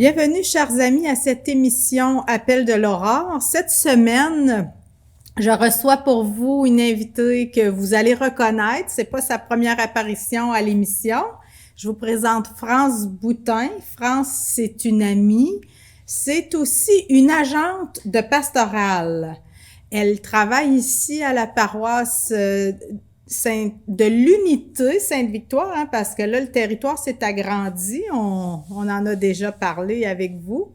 Bienvenue, chers amis, à cette émission Appel de l'aurore. Cette semaine, je reçois pour vous une invitée que vous allez reconnaître. C'est pas sa première apparition à l'émission. Je vous présente France Boutin. France, c'est une amie. C'est aussi une agente de pastorale. Elle travaille ici à la paroisse de l'Unité Sainte-Victoire, hein, parce que là, le territoire s'est agrandi. On en a déjà parlé avec vous.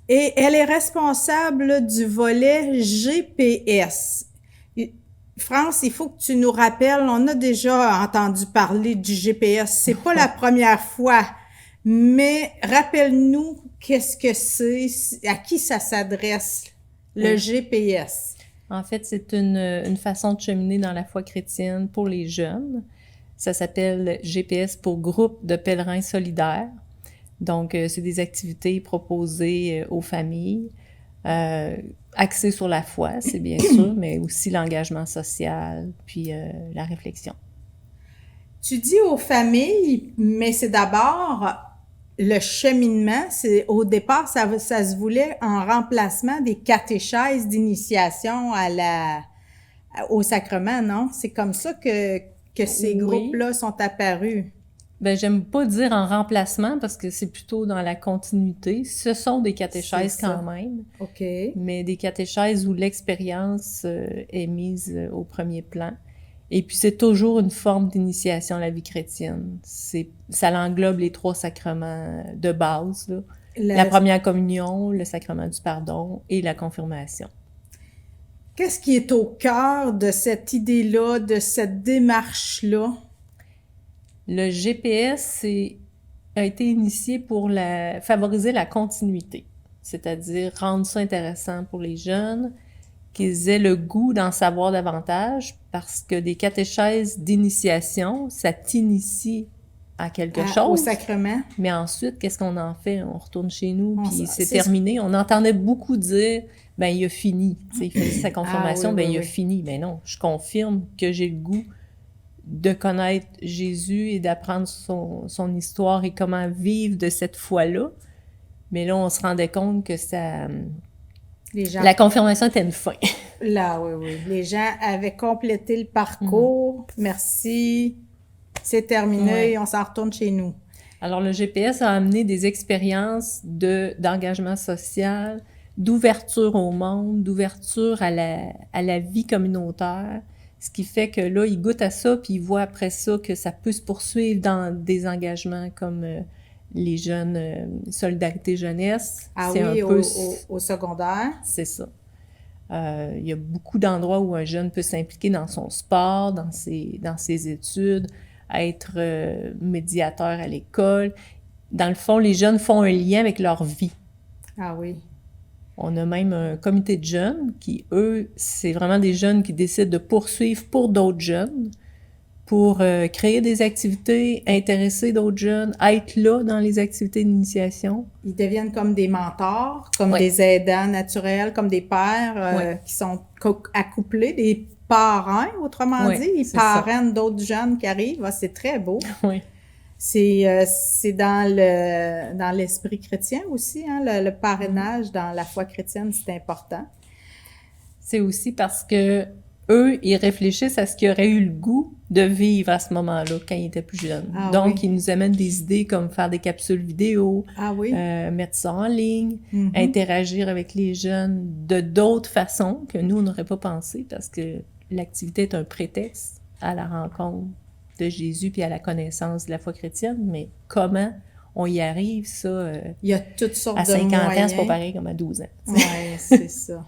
Et elle est responsable du volet GPS. France, il faut que tu nous rappelles, on a déjà entendu parler du GPS. C'est pas la première fois, mais rappelle-nous qu'est-ce que c'est, à qui ça s'adresse, le GPS. En fait, c'est une façon de cheminer dans la foi chrétienne pour les jeunes. Ça s'appelle GPS pour Groupe de pèlerins solidaires. Donc, c'est des activités proposées aux familles, axées sur la foi, c'est bien sûr, mais aussi l'engagement social, puis la réflexion. Tu dis aux familles, mais c'est d'abord le cheminement. Au départ, ça se voulait en remplacement des catéchèses d'initiation au sacrement, non? C'est comme ça que ces groupes-là sont apparus. Ben, j'aime pas dire en remplacement parce que c'est plutôt dans la continuité. Ce sont des catéchèses quand même. OK. Mais des catéchèses où l'expérience est mise au premier plan. Et puis, c'est toujours une forme d'initiation à la vie chrétienne. Ça l'englobe les 3 sacrements de base, là. La première communion, le sacrement du pardon et la confirmation. Qu'est-ce qui est au cœur de cette idée-là, de cette démarche-là? Le GPS a été initié pour favoriser la continuité, c'est-à-dire rendre ça intéressant pour les jeunes, qu'ils aient le goût d'en savoir davantage, parce que des catéchèses d'initiation, ça t'initie à quelque chose. Au sacrement. Mais ensuite, qu'est-ce qu'on en fait? On retourne chez nous, puis c'est terminé. On entendait beaucoup dire, ben il a fini. Il faisait sa confirmation, il a fini. Ben non, je confirme que j'ai le goût de connaître Jésus et d'apprendre son histoire et comment vivre de cette foi-là. Mais là, on se rendait compte que la confirmation était une fin. Là, oui. Les gens avaient complété le parcours. Merci. C'est terminé. On s'en retourne chez nous. Alors, le GPS a amené des expériences d'engagement social, d'ouverture au monde, d'ouverture à la vie communautaire. Ce qui fait que là, ils goûtent à ça, puis ils voient après ça que ça peut se poursuivre dans des engagements comme les jeunes Solidarité Jeunesse. Ah oui, au secondaire. C'est ça. Il y a beaucoup d'endroits où un jeune peut s'impliquer dans son sport, dans ses études, être médiateur à l'école. Dans le fond, les jeunes font un lien avec leur vie. Ah oui. On a même un comité de jeunes qui, eux, c'est vraiment des jeunes qui décident de poursuivre pour d'autres jeunes, pour créer des activités, intéresser d'autres jeunes, être là dans les activités d'initiation. Ils deviennent comme des mentors, comme des aidants naturels, comme des pères qui sont accouplés, des parrains, autrement dit. Ils parrainent d'autres jeunes qui arrivent. Ah, c'est très beau. Oui. C'est dans l'esprit chrétien aussi, hein, le parrainage dans la foi chrétienne, c'est important. C'est aussi parce que eux, ils réfléchissent à ce qu'ils auraient eu le goût de vivre à ce moment-là, quand ils étaient plus jeunes. Donc, ils nous amènent des idées comme faire des capsules vidéo, mettre ça en ligne, interagir avec les jeunes de d'autres façons que nous, on n'aurait pas pensé, parce que l'activité est un prétexte à la rencontre de Jésus puis à la connaissance de la foi chrétienne, mais comment on y arrive, ça, il y a toutes sortes de moyens. À 50 ans, c'est pas pareil comme à 12 ans. Oui, c'est ça.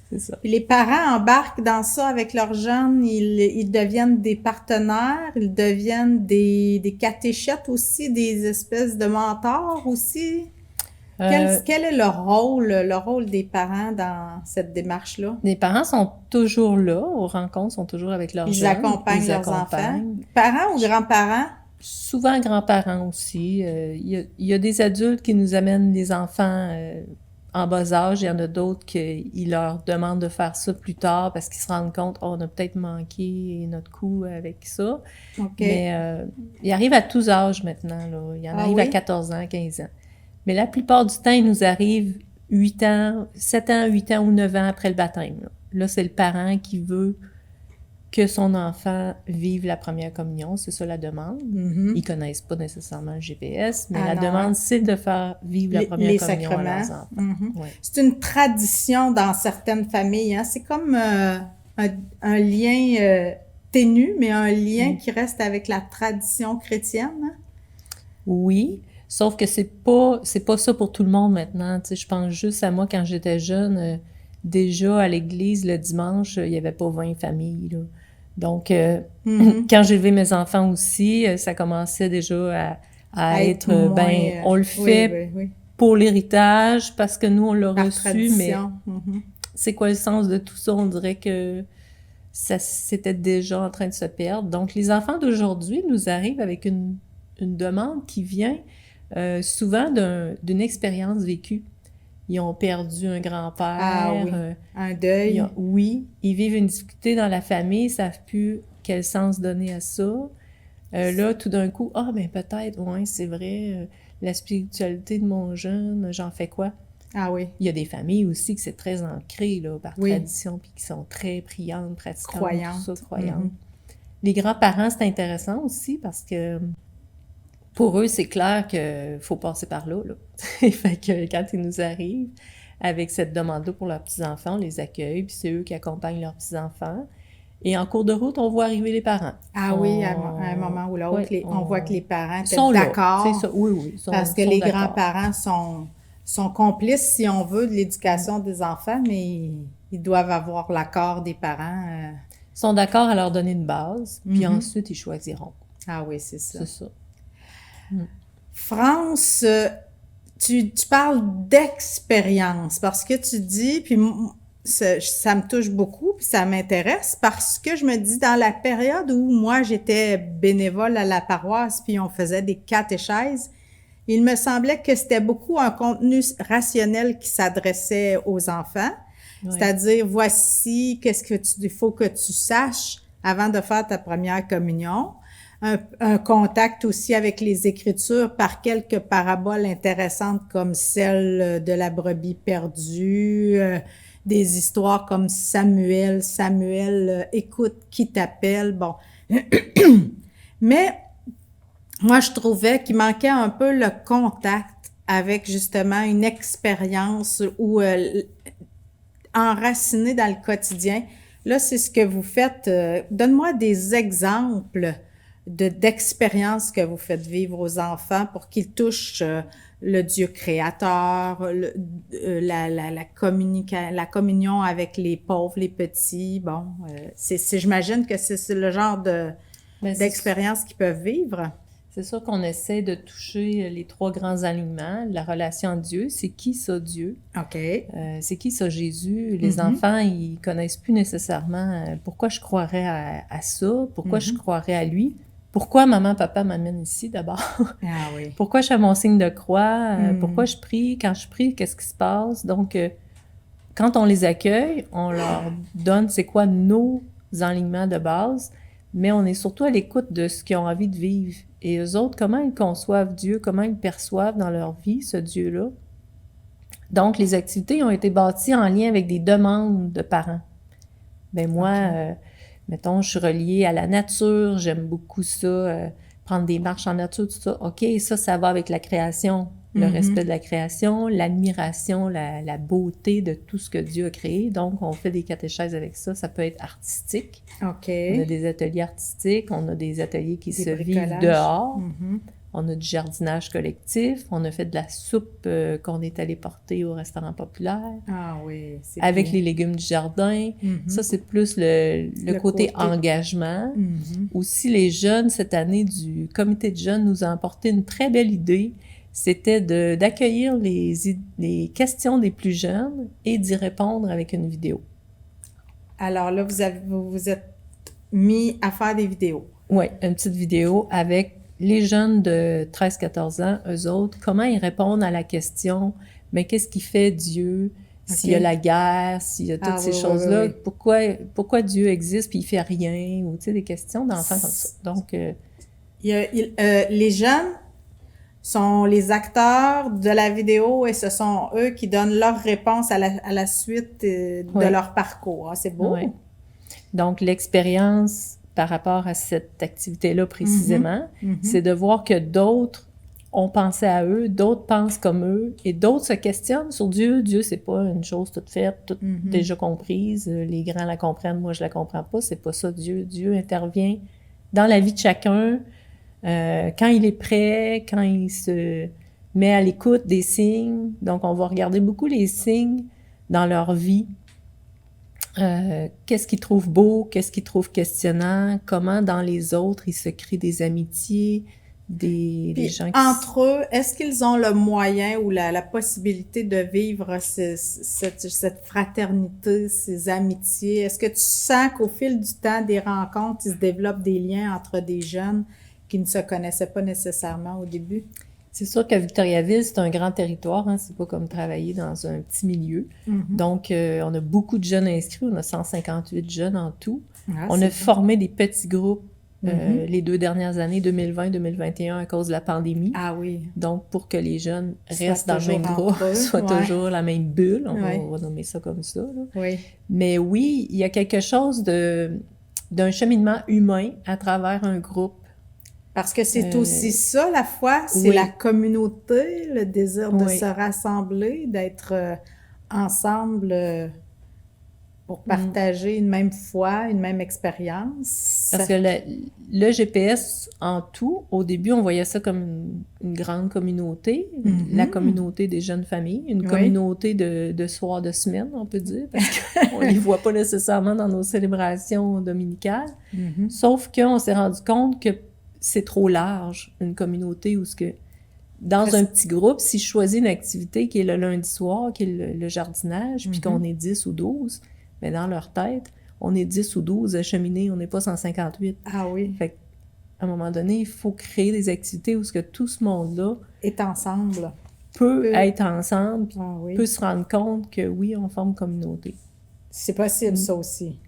C'est ça. Puis les parents embarquent dans ça avec leurs jeunes, ils deviennent des partenaires, ils deviennent des catéchètes aussi, des espèces de mentors aussi. Quel est le rôle des parents dans cette démarche-là? Les parents sont toujours là, aux rencontres, sont toujours avec leurs jeunes. Ils accompagnent leurs enfants. Parents ou grands-parents? Souvent grands-parents aussi. Il y a des adultes qui nous amènent les enfants en bas âge. Il y en a d'autres qui leur demandent de faire ça plus tard parce qu'ils se rendent compte, on a peut-être manqué notre coup avec ça. Okay. Mais il arrive à tous âges maintenant, là. Il y en arrive à 14 ans, 15 ans. Mais la plupart du temps, ils nous arrivent 8 ans, 7 ans, 8 ans ou 9 ans après le baptême. Là, c'est le parent qui veut que son enfant vive la première communion. C'est ça la demande. Mm-hmm. Ils connaissent pas nécessairement le GPS, mais la demande, c'est de faire vivre la première communion sacrements. À leurs enfants. Mm-hmm. Ouais. C'est une tradition dans certaines familles. Hein? C'est comme un lien ténu, mais un lien qui reste avec la tradition chrétienne. Hein? Oui, sauf que c'est pas ça pour tout le monde maintenant. Tu sais, je pense juste à moi quand j'étais jeune. Déjà, à l'église, le dimanche, il n'y avait pas 20 familles, là. Donc, quand j'ai élevé mes enfants aussi, ça commençait déjà à être, moins, on le fait pour l'héritage, parce que nous, on l'a reçu, tradition. Mais c'est quoi le sens de tout ça? On dirait que ça c'était déjà en train de se perdre. Donc, les enfants d'aujourd'hui nous arrivent avec une demande qui vient souvent d'une expérience vécue. Ils ont perdu un grand-père. Ah oui, un deuil. Ils vivent une difficulté dans la famille, ils ne savent plus quel sens donner à ça. Là, tout d'un coup, ben peut-être, c'est vrai, la spiritualité de mon jeune, j'en fais quoi? Ah oui. Il y a des familles aussi que c'est très ancré là, par tradition, puis qui sont très priantes, pratiquantes, croyantes. Tout ça, croyantes. Les grands-parents, c'est intéressant aussi parce que pour eux, c'est clair qu'il faut passer par là. Fait que quand ils nous arrivent avec cette demande-là pour leurs petits-enfants, on les accueille, puis c'est eux qui accompagnent leurs petits-enfants. Et en cours de route, on voit arriver les parents. Oui, à un moment ou l'autre, on voit que les parents étaient d'accord. C'est ça, oui. Parce que les grands-parents sont complices, si on veut, de l'éducation des enfants, mais ils doivent avoir l'accord des parents. Ils sont d'accord à leur donner une base, puis ensuite, ils choisiront. Ah oui, c'est ça. C'est ça. France, tu parles d'expérience parce que tu dis, puis ça me touche beaucoup, puis ça m'intéresse parce que je me dis, dans la période où moi j'étais bénévole à la paroisse, puis on faisait des catéchèses, il me semblait que c'était beaucoup un contenu rationnel qui s'adressait aux enfants, c'est-à-dire, voici qu'est-ce que il faut que tu saches avant de faire ta première communion. Un contact aussi avec les Écritures par quelques paraboles intéressantes comme celle de la brebis perdue, des histoires comme Samuel, écoute qui t'appelle, bon. Mais moi, je trouvais qu'il manquait un peu le contact avec justement une expérience ou enracinée dans le quotidien. Là, c'est ce que vous faites. Donne-moi des exemples d'expériences que vous faites vivre aux enfants pour qu'ils touchent le Dieu créateur, la communion avec les pauvres, les petits. Bon, j'imagine que c'est le genre d'expériences qu'ils peuvent vivre. C'est sûr qu'on essaie de toucher les 3 grands alignements. La relation à Dieu, c'est qui ça, Dieu? OK. C'est qui ça, Jésus? Les enfants, ils connaissent plus nécessairement pourquoi je croirais à ça, pourquoi je croirais à lui. Pourquoi maman, papa m'amène ici d'abord? Ah oui. Pourquoi je fais mon signe de croix? Pourquoi je prie? Quand je prie, qu'est-ce qui se passe? Donc, quand on les accueille, on leur donne c'est quoi nos alignements de base, mais on est surtout à l'écoute de ce qu'ils ont envie de vivre. Et eux autres, comment ils conçoivent Dieu, comment ils perçoivent dans leur vie ce Dieu-là. Donc, les activités ont été bâties en lien avec des demandes de parents. Ben moi, mettons, je suis reliée à la nature, j'aime beaucoup ça, prendre des marches en nature, tout ça. OK, ça va avec la création, le respect de la création, l'admiration, la beauté de tout ce que Dieu a créé. Donc, on fait des catéchèses avec ça. Ça peut être artistique. OK. On a des ateliers artistiques, on a des ateliers qui se vivent dehors. On a du jardinage collectif, on a fait de la soupe qu'on est allé porter au restaurant populaire. Ah oui, c'est avec bien. les légumes du jardin. Ça, c'est plus le côté engagement. Aussi, les jeunes, cette année, du comité de jeunes nous a apporté une très belle idée. C'était d'accueillir les questions des plus jeunes et d'y répondre avec une vidéo. Alors là, vous vous êtes mis à faire des vidéos. Oui, une petite vidéo avec les jeunes de 13-14 ans, eux autres, comment ils répondent à la question « Mais qu'est-ce qui fait Dieu? S'il y a la guerre, s'il y a toutes ces choses-là, pourquoi Dieu existe puis il fait rien? » Ou tu sais, des questions d'enfants comme ça. Donc, les jeunes sont les acteurs de la vidéo et ce sont eux qui donnent leur réponse à la suite de leur parcours. Ah, c'est beau. Ouais. Donc, l'expérience par rapport à cette activité-là précisément, c'est de voir que d'autres ont pensé à eux, d'autres pensent comme eux, et d'autres se questionnent sur Dieu. Dieu, c'est pas une chose toute faite, toute déjà comprise. Les grands la comprennent, moi, je la comprends pas. C'est pas ça, Dieu. Dieu intervient dans la vie de chacun, quand il est prêt, quand il se met à l'écoute des signes. Donc, on va regarder beaucoup les signes dans leur vie. Qu'est-ce qu'ils trouvent beau, qu'est-ce qu'ils trouvent questionnant, comment dans les autres ils se créent des amitiés, des gens qui... Entre eux, est-ce qu'ils ont le moyen ou la possibilité de vivre cette fraternité, ces amitiés? Est-ce que tu sens qu'au fil du temps des rencontres, il se développe des liens entre des jeunes qui ne se connaissaient pas nécessairement au début? C'est sûr qu'à Victoriaville, c'est un grand territoire, hein, c'est pas comme travailler dans un petit milieu. Donc, on a beaucoup de jeunes inscrits, on a 158 jeunes en tout. On a formé des petits groupes les 2 dernières années, 2020-2021, à cause de la pandémie. Ah oui. Donc, pour que les jeunes restent dans le même groupe, soient toujours la même bulle, on va nommer ça comme ça. Là. Oui. Mais oui, il y a quelque chose d'un cheminement humain à travers un groupe. Parce que c'est aussi ça, la foi, c'est la communauté, le désir de se rassembler, d'être ensemble pour partager une même foi, une même expérience. Parce que le GPS, en tout, au début, on voyait ça comme une grande communauté, la communauté des jeunes familles, une communauté de soirs de semaine, on peut dire, parce qu'on ne les voit pas nécessairement dans nos célébrations dominicales. Sauf qu'on s'est rendu compte que c'est trop large, une communauté où dans un petit groupe, si je choisis une activité qui est le lundi soir, qui est le jardinage, puis qu'on est 10 ou 12, mais dans leur tête, on est 10 ou 12 à cheminer, on n'est pas 158. Ah oui. Fait qu'à un moment donné, il faut créer des activités où tout ce monde-là est ensemble. Peut être ensemble, peut se rendre compte que oui, on forme communauté. C'est possible, ça aussi.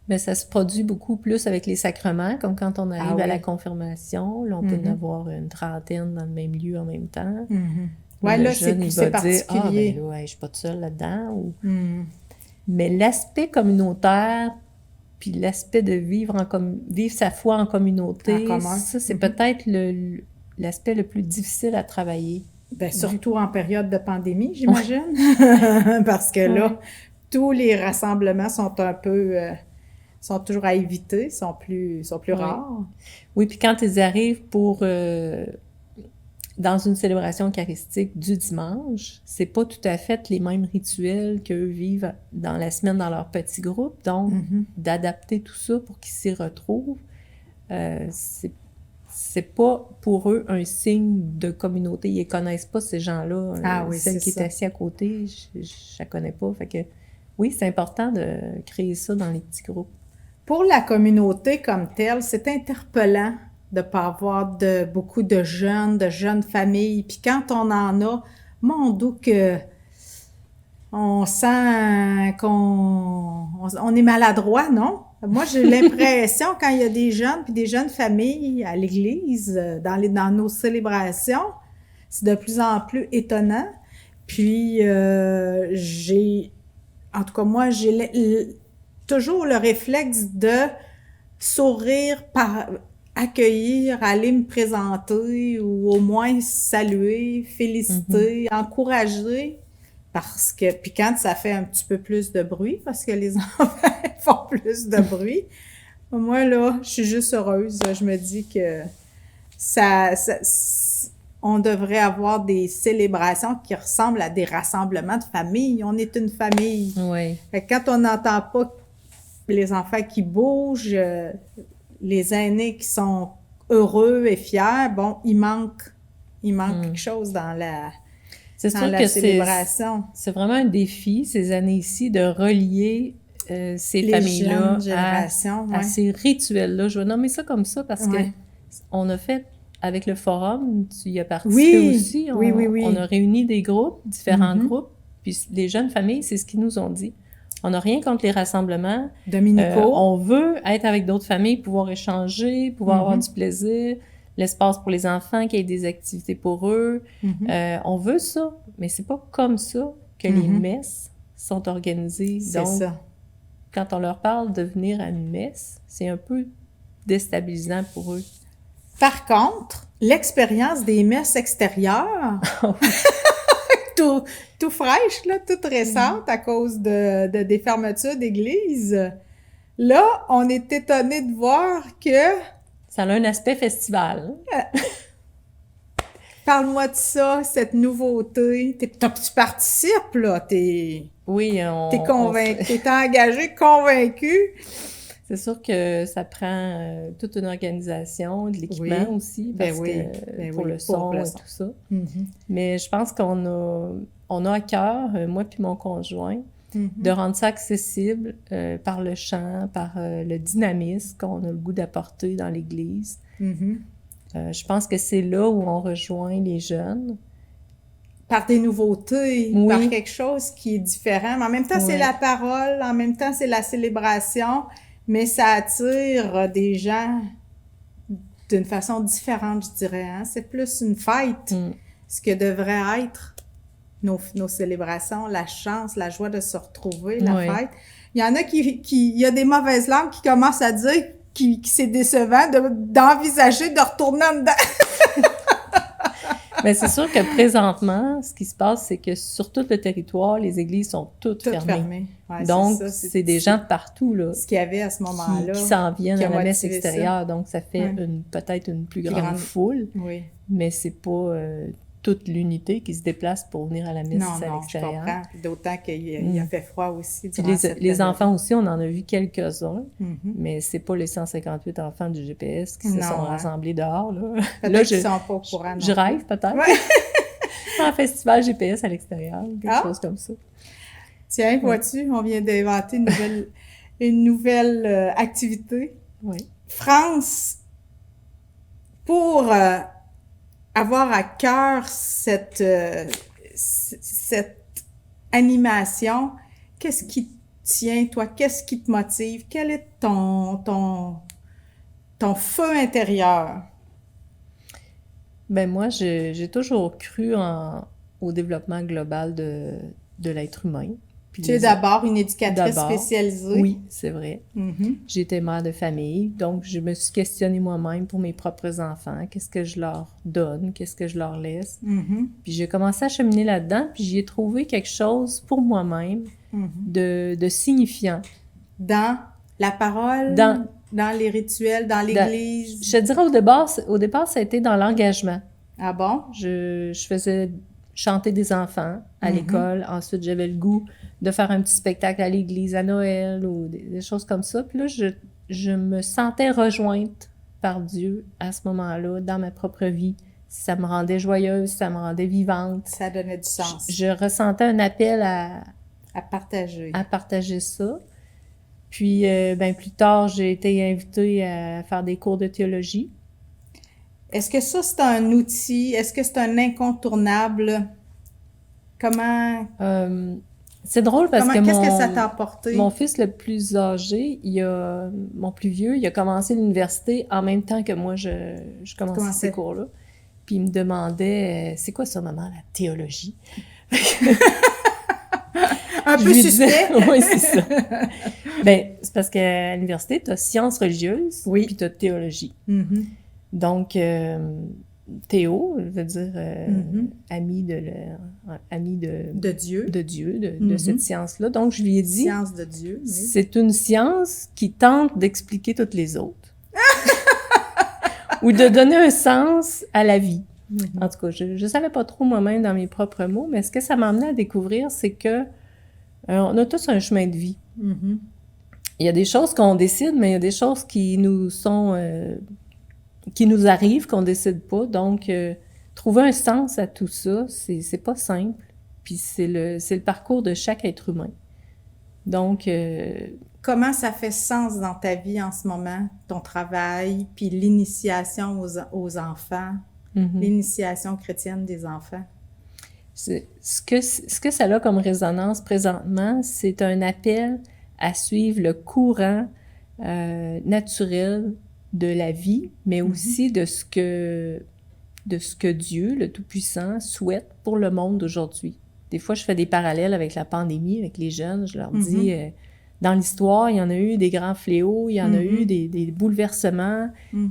Mais ça se produit beaucoup plus avec les sacrements, comme quand on arrive à la confirmation. Là, on peut en avoir une trentaine dans le même lieu en même temps. Oui, là, c'est particulier. Ah, ben là, je suis pas toute seule là-dedans. Mais l'aspect communautaire, puis l'aspect de vivre sa foi en communauté, ça, c'est peut-être l'aspect le plus difficile à travailler. Bien, surtout en période de pandémie, j'imagine. Parce que là, tous les rassemblements sont un peu... sont toujours à éviter, sont plus rares. Oui, puis quand ils arrivent dans une célébration eucharistique du dimanche, c'est pas tout à fait les mêmes rituels qu'eux vivent dans la semaine dans leur petit groupe. Donc, d'adapter tout ça pour qu'ils s'y retrouvent, c'est pas pour eux un signe de communauté. Ils connaissent pas ces gens-là. Celle qui est assise à côté, je la connais pas. Fait que oui, c'est important de créer ça dans les petits groupes. Pour la communauté comme telle, c'est interpellant de ne pas avoir beaucoup de jeunes familles. Puis quand on en a, mon Dieu, que on sent qu'on est maladroit, non? Moi, j'ai l'impression, quand il y a des jeunes puis des jeunes familles à l'église, dans nos célébrations, c'est de plus en plus étonnant. Puis, en tout cas, moi, j'ai toujours le réflexe de sourire, accueillir, aller me présenter ou au moins saluer, féliciter, encourager. Parce que, puis quand ça fait un petit peu plus de bruit, parce que les enfants font plus de bruit, moi, là, je suis juste heureuse. Je me dis que on devrait avoir des célébrations qui ressemblent à des rassemblements de famille. On est une famille. Oui. Fait que quand on n'entend pas les enfants qui bougent, les aînés qui sont heureux et fiers, bon, il manque quelque chose dans la célébration. C'est vraiment un défi, ces années-ci, de relier ces familles-là à ces rituels-là. Je vais nommer ça comme ça parce que on a fait, avec le forum, tu y as participé aussi, on a réuni des groupes, différents groupes, puis les jeunes familles, c'est ce qu'ils nous ont dit. On n'a rien contre les rassemblements. Dominicaux. On veut être avec d'autres familles, pouvoir échanger, pouvoir avoir du plaisir. l'espace pour les enfants, qu'il y ait des activités pour eux. On veut ça, mais c'est pas comme ça que les messes sont organisées. C'est donc, ça. Quand on leur parle de venir à une messe, c'est un peu déstabilisant pour eux. Par contre, l'expérience des messes extérieures, tout fraîche, là, toute récente à cause des fermetures d'églises, là, on est étonné de voir que... Ça a un aspect festival. Parle-moi de ça, cette nouveauté. Tu participes, là, Oui, t'es convaincu, t'es engagé, convaincu. C'est sûr que ça prend toute une organisation, de l'équipement aussi, parce que pour le son et tout ça. Mais je pense qu'on a à cœur, moi puis mon conjoint, de rendre ça accessible par le chant, par le dynamisme qu'on a le goût d'apporter dans l'Église. Je pense que c'est là où on rejoint les jeunes. Par des nouveautés, par quelque chose qui est différent. Mais en même temps, c'est la parole, en même temps, c'est la célébration, mais ça attire des gens d'une façon différente, je dirais. Hein? C'est plus une fête, ce que devrait être nos célébrations, la chance, la joie de se retrouver, la fête. Il y en a il y a des mauvaises langues qui commencent à dire que c'est décevant d'envisager de retourner en dedans. Mais c'est sûr que présentement, ce qui se passe, c'est que sur tout le territoire, les églises sont toutes fermées. Ouais, donc, c'est des gens de partout, là. Ce qu'il y avait à ce moment-là. Qui s'en viennent à la messe extérieure. Donc, ça fait peut-être une plus grande foule. Oui. Mais c'est pas toute l'unité qui se déplace pour venir à la messe à l'extérieur. Je comprends. D'autant qu'il a fait froid aussi. Les enfants aussi, on en a vu quelques-uns, mais c'est pas les 158 enfants du GPS qui se sont rassemblés dehors, là. Peut-être qu'ils sont pas au courant. Je rêve, peut-être. Ouais. Un festival GPS à l'extérieur, quelque chose comme ça. Tiens, vois-tu, on vient d'inventer une nouvelle activité. Oui. France, pour avoir à cœur cette animation, qu'est-ce qui te tient, toi? Qu'est-ce qui te motive? Quel est ton feu intérieur? Ben moi, j'ai toujours cru au développement global de l'être humain. Puis tu es d'abord une éducatrice spécialisée. Oui, c'est vrai. J'étais mère de famille, donc je me suis questionnée moi-même pour mes propres enfants. Qu'est-ce que je leur donne? Qu'est-ce que je leur laisse? Puis j'ai commencé à cheminer là-dedans, puis j'y ai trouvé quelque chose pour moi-même de signifiant. Dans la parole, dans les rituels, dans l'Église? Je te dirais au départ, ça a été dans l'engagement. Ah bon? Je faisais chanter des enfants à l'école. Ensuite, j'avais le goût de faire un petit spectacle à l'église à Noël ou des choses comme ça. Puis là, je me sentais rejointe par Dieu à ce moment-là, dans ma propre vie. Ça me rendait joyeuse, ça me rendait vivante. Ça donnait du sens. Je ressentais un appel à partager. À partager ça. Puis, plus tard, j'ai été invitée à faire des cours de théologie. Est-ce que ça, c'est un outil? Est-ce que c'est un incontournable? Comment... c'est drôle parce que qu'est-ce que ça t'a apporté? Mon fils le plus âgé, mon plus vieux, il a commencé l'université en même temps que moi, je commençais ces cours-là. Puis il me demandait, c'est quoi ça, maman, la théologie? Un peu suspect. Oui, c'est ça. C'est parce qu'à l'université, tu as sciences religieuses, puis tu as théologie. Donc, Théo, je veux dire ami de Dieu, de cette science-là. Donc, je lui ai dit, science de Dieu, oui. C'est une science qui tente d'expliquer toutes les autres. Ou de donner un sens à la vie. En tout cas, je savais pas trop moi-même dans mes propres mots, mais ce que ça m'a amené à découvrir, c'est que on a tous un chemin de vie. Il y a des choses qu'on décide, mais il y a des choses qui nous sont... qui nous arrivent, qu'on décide pas. Donc, trouver un sens à tout ça, c'est pas simple. Puis c'est le parcours de chaque être humain. Donc... Comment ça fait sens dans ta vie en ce moment, ton travail, puis l'initiation aux enfants, l'initiation chrétienne des enfants? Ce que ça a comme résonance présentement, c'est un appel à suivre le courant naturel de la vie, mais aussi de ce que Dieu, le Tout-Puissant, souhaite pour le monde d'aujourd'hui. Des fois, je fais des parallèles avec la pandémie, avec les jeunes. Je leur dis, dans l'histoire, il y en a eu des grands fléaux, il y en a eu des bouleversements.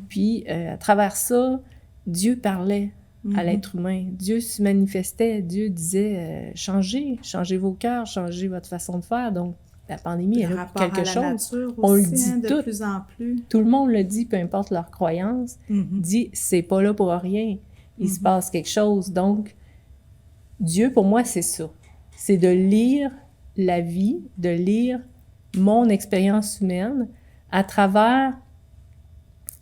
Puis, à travers ça, Dieu parlait à l'être humain. Dieu se manifestait. Dieu disait, changez vos cœurs, changez votre façon de faire. Donc, la pandémie, elle a quelque chose. Nature on aussi, le dit de plus en plus. Tout le monde le dit, peu importe leur croyance, dit c'est pas là pour rien. Il se passe quelque chose. Donc, Dieu, pour moi, c'est ça. C'est de lire la vie, de lire mon expérience humaine à travers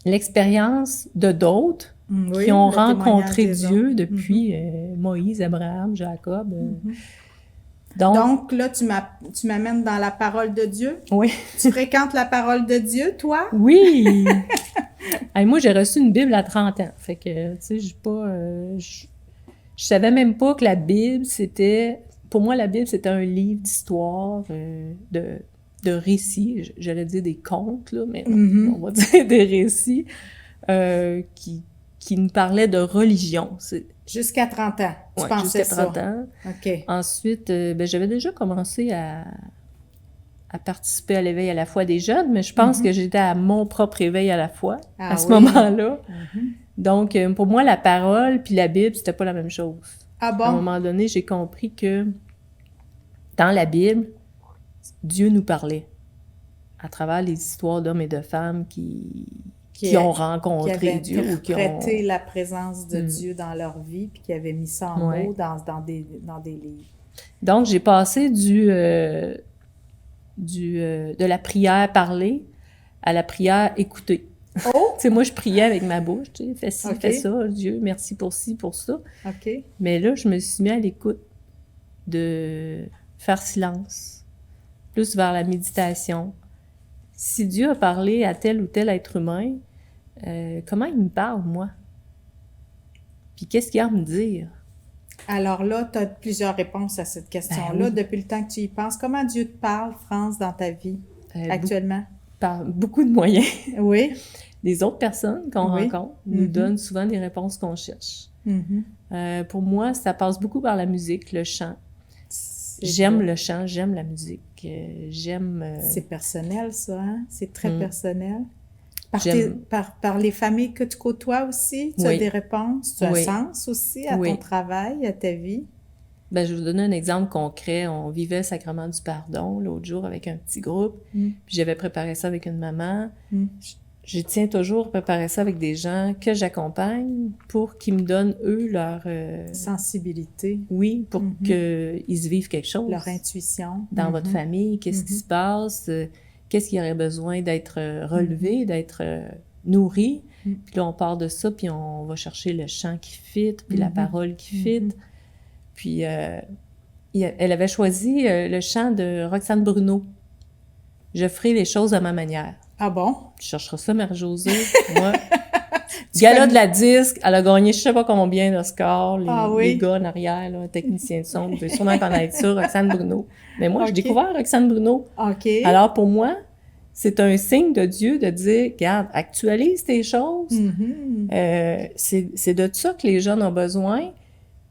l'expérience de d'autres qui ont rencontré Dieu depuis Moïse, Abraham, Jacob. Donc là, tu m'amènes dans la parole de Dieu? Oui. Tu fréquentes la parole de Dieu, toi? Oui! Hey, moi, j'ai reçu une Bible à 30 ans. Fait que, tu sais, je savais même pas que la Bible, c'était... Pour moi, la Bible, c'était un livre d'histoire, de récits. J'allais dire des contes, là, mais on va dire des récits qui nous parlaient de religion. Jusqu'à 30 ans, tu pensais jusqu'à 30 ans. OK. Ensuite, j'avais déjà commencé à participer à l'éveil à la foi des jeunes, mais je pense que j'étais à mon propre éveil à la foi à ce moment-là. Donc, pour moi, la parole puis la Bible, c'était pas la même chose. Ah bon? À un moment donné, j'ai compris que dans la Bible, Dieu nous parlait à travers les histoires d'hommes et de femmes qui ont rencontré Dieu. Qui avaient interprété la présence de Dieu dans leur vie, puis qui avaient mis ça en mots dans des livres. Donc, j'ai passé de la prière parlée à la prière écoutée. Oh! Tu sais, moi, je priais avec ma bouche, tu sais, fais ci, fais ça, Dieu, merci pour ci, pour ça. OK. Mais là, je me suis mis à l'écoute de faire silence, plus vers la méditation. Si Dieu a parlé à tel ou tel être humain, comment il me parle, moi? Puis qu'est-ce qu'il a à me dire? Alors là, tu as plusieurs réponses à cette question-là. Depuis le temps que tu y penses, comment Dieu te parle, France, dans ta vie, actuellement? Par beaucoup de moyens. Oui. Les autres personnes qu'on rencontre nous donnent souvent des réponses qu'on cherche. Pour moi, ça passe beaucoup par la musique, le chant. J'aime le chant, j'aime la musique, j'aime... C'est personnel, ça, hein? C'est très personnel. Par les familles que tu côtoies aussi, tu as des réponses, tu as sens aussi à ton travail, à ta vie. Ben, je vais vous donner un exemple concret. On vivait le sacrement du pardon l'autre jour avec un petit groupe. Puis j'avais préparé ça avec une maman. Je tiens toujours à préparer ça avec des gens que j'accompagne pour qu'ils me donnent, eux, leur... sensibilité. Oui, pour qu'ils se vivent quelque chose. Leur intuition. Dans votre famille, qu'est-ce qui se passe? Qu'est-ce qui aurait besoin d'être relevé, d'être nourri? Puis là, on part de ça, puis on va chercher le chant qui fit, puis la parole qui fit. Puis elle avait choisi le chant de Roxane Bruno. « Je ferai les choses à ma manière ». Ah bon? Tu chercheras ça, Mère-Josée. Moi, gala de la disque, elle a gagné je sais pas combien de scores. Les gars en arrière, là, technicien de son, vous pouvez sûrement connaître ça, Roxane Bruno. Mais moi, j'ai découvert Roxane Bruno. Alors, pour moi, c'est un signe de Dieu de dire, regarde, actualise tes choses. C'est de ça que les jeunes ont besoin.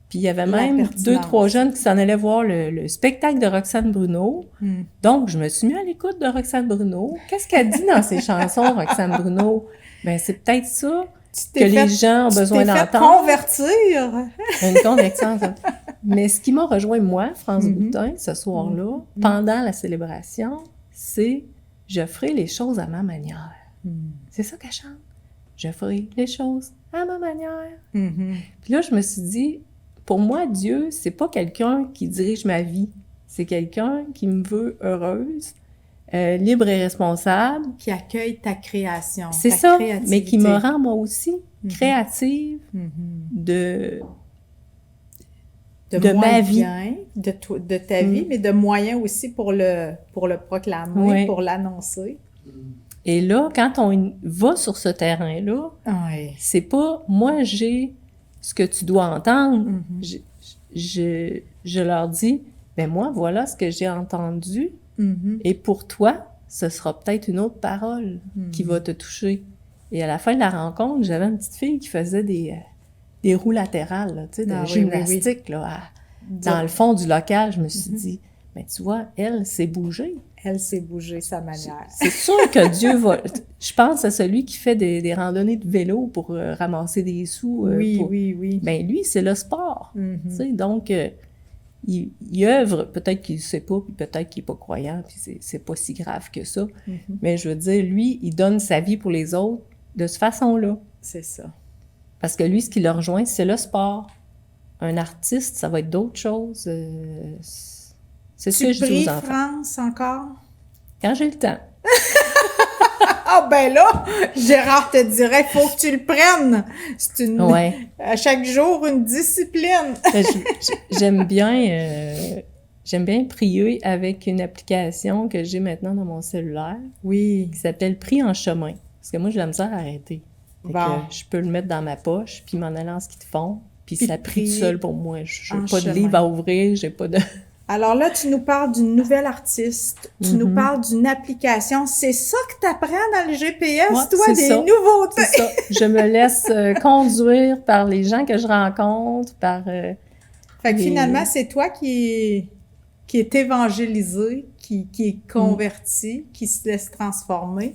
Puis il y avait même 2-3 jeunes qui s'en allaient voir le spectacle de Roxane Bruno. Donc, je me suis mis à l'écoute de Roxane Bruno. Qu'est-ce qu'elle dit dans ses chansons, Roxane Bruno? Ben, c'est peut-être ça que les gens ont besoin d'entendre. Convertir! Une conversion. Mais ce qui m'a rejoint, moi, France Boutin, ce soir-là, pendant la célébration, c'est « Je ferai les choses à ma manière ». C'est ça qu'elle chante. « Je ferai les choses à ma manière ». Puis là, je me suis dit... Pour moi, Dieu, c'est pas quelqu'un qui dirige ma vie. C'est quelqu'un qui me veut heureuse, libre et responsable. Qui accueille ta création. C'est ça, mais qui me rend moi aussi créative de ma vie. De ta vie, mais de moyens aussi pour le proclamer, pour l'annoncer. Et là, quand on va sur ce terrain-là, c'est pas « moi, j'ai ce que tu dois entendre ». Je leur dis « ben moi, voilà ce que j'ai entendu et pour toi, ce sera peut-être une autre parole qui va te toucher. Et à la fin de la rencontre, j'avais une petite fille qui faisait des roues latérales, là, tu sais, de gymnastique, là, dans le fond du local. Je me suis dit, mais tu vois, elle s'est bougée. Elle s'est bougée sa manière. C'est sûr que Dieu va... Je pense à celui qui fait des randonnées de vélo pour ramasser des sous. Oui. Ben lui, c'est le sport. Tu sais, donc, il œuvre, peut-être qu'il ne sait pas, puis peut-être qu'il n'est pas croyant, puis c'est pas si grave que ça. Mais je veux dire, lui, il donne sa vie pour les autres de cette façon-là. C'est ça. Parce que lui, ce qui le rejoint, c'est le sport. Un artiste, ça va être d'autres choses. C'est ce que je dis aux enfants. Tu pries, France, encore? Quand j'ai le temps. Ah ben là, Gérard te dirait, il faut que tu le prennes. C'est une... À chaque jour, une discipline. J'aime bien prier avec une application que j'ai maintenant dans mon cellulaire. Oui. Qui s'appelle Prie en chemin. Parce que moi, j'ai la misère à arrêter. Je peux le mettre dans ma poche, puis m'en aller en ski de fond. Puis ça prie tout seul pour moi. Je n'ai pas de livre à ouvrir, j'ai pas de... Alors là, tu nous parles d'une nouvelle artiste, tu nous parles d'une application. C'est ça que tu apprends dans le GPS, toi, des nouveautés? C'est ça. Je me laisse conduire par les gens que je rencontre, par... Fait que finalement, c'est toi qui est évangélisé, qui est converti, qui se laisse transformer.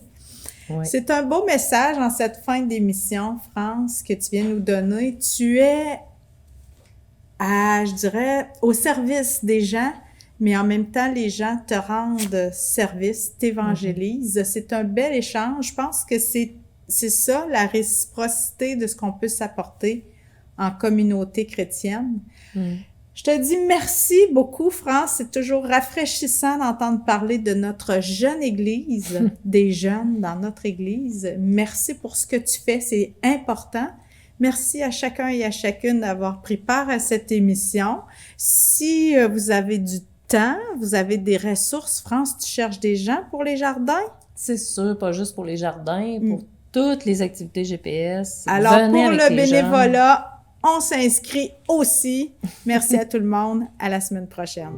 Ouais. C'est un beau message en cette fin d'émission, France, que tu viens nous donner. Tu es... je dirais, au service des gens, mais en même temps, les gens te rendent service, t'évangélisent. C'est un bel échange. Je pense que c'est ça, la réciprocité de ce qu'on peut s'apporter en communauté chrétienne. Je te dis merci beaucoup, France. C'est toujours rafraîchissant d'entendre parler de notre jeune Église, des jeunes dans notre Église. Merci pour ce que tu fais, c'est important. Merci à chacun et à chacune d'avoir pris part à cette émission. Si vous avez du temps, vous avez des ressources, France, tu cherches des gens pour les jardins? C'est sûr, pas juste pour les jardins, pour toutes les activités GPS. Alors, pour le bénévolat, on s'inscrit aussi. Merci à tout le monde. À la semaine prochaine.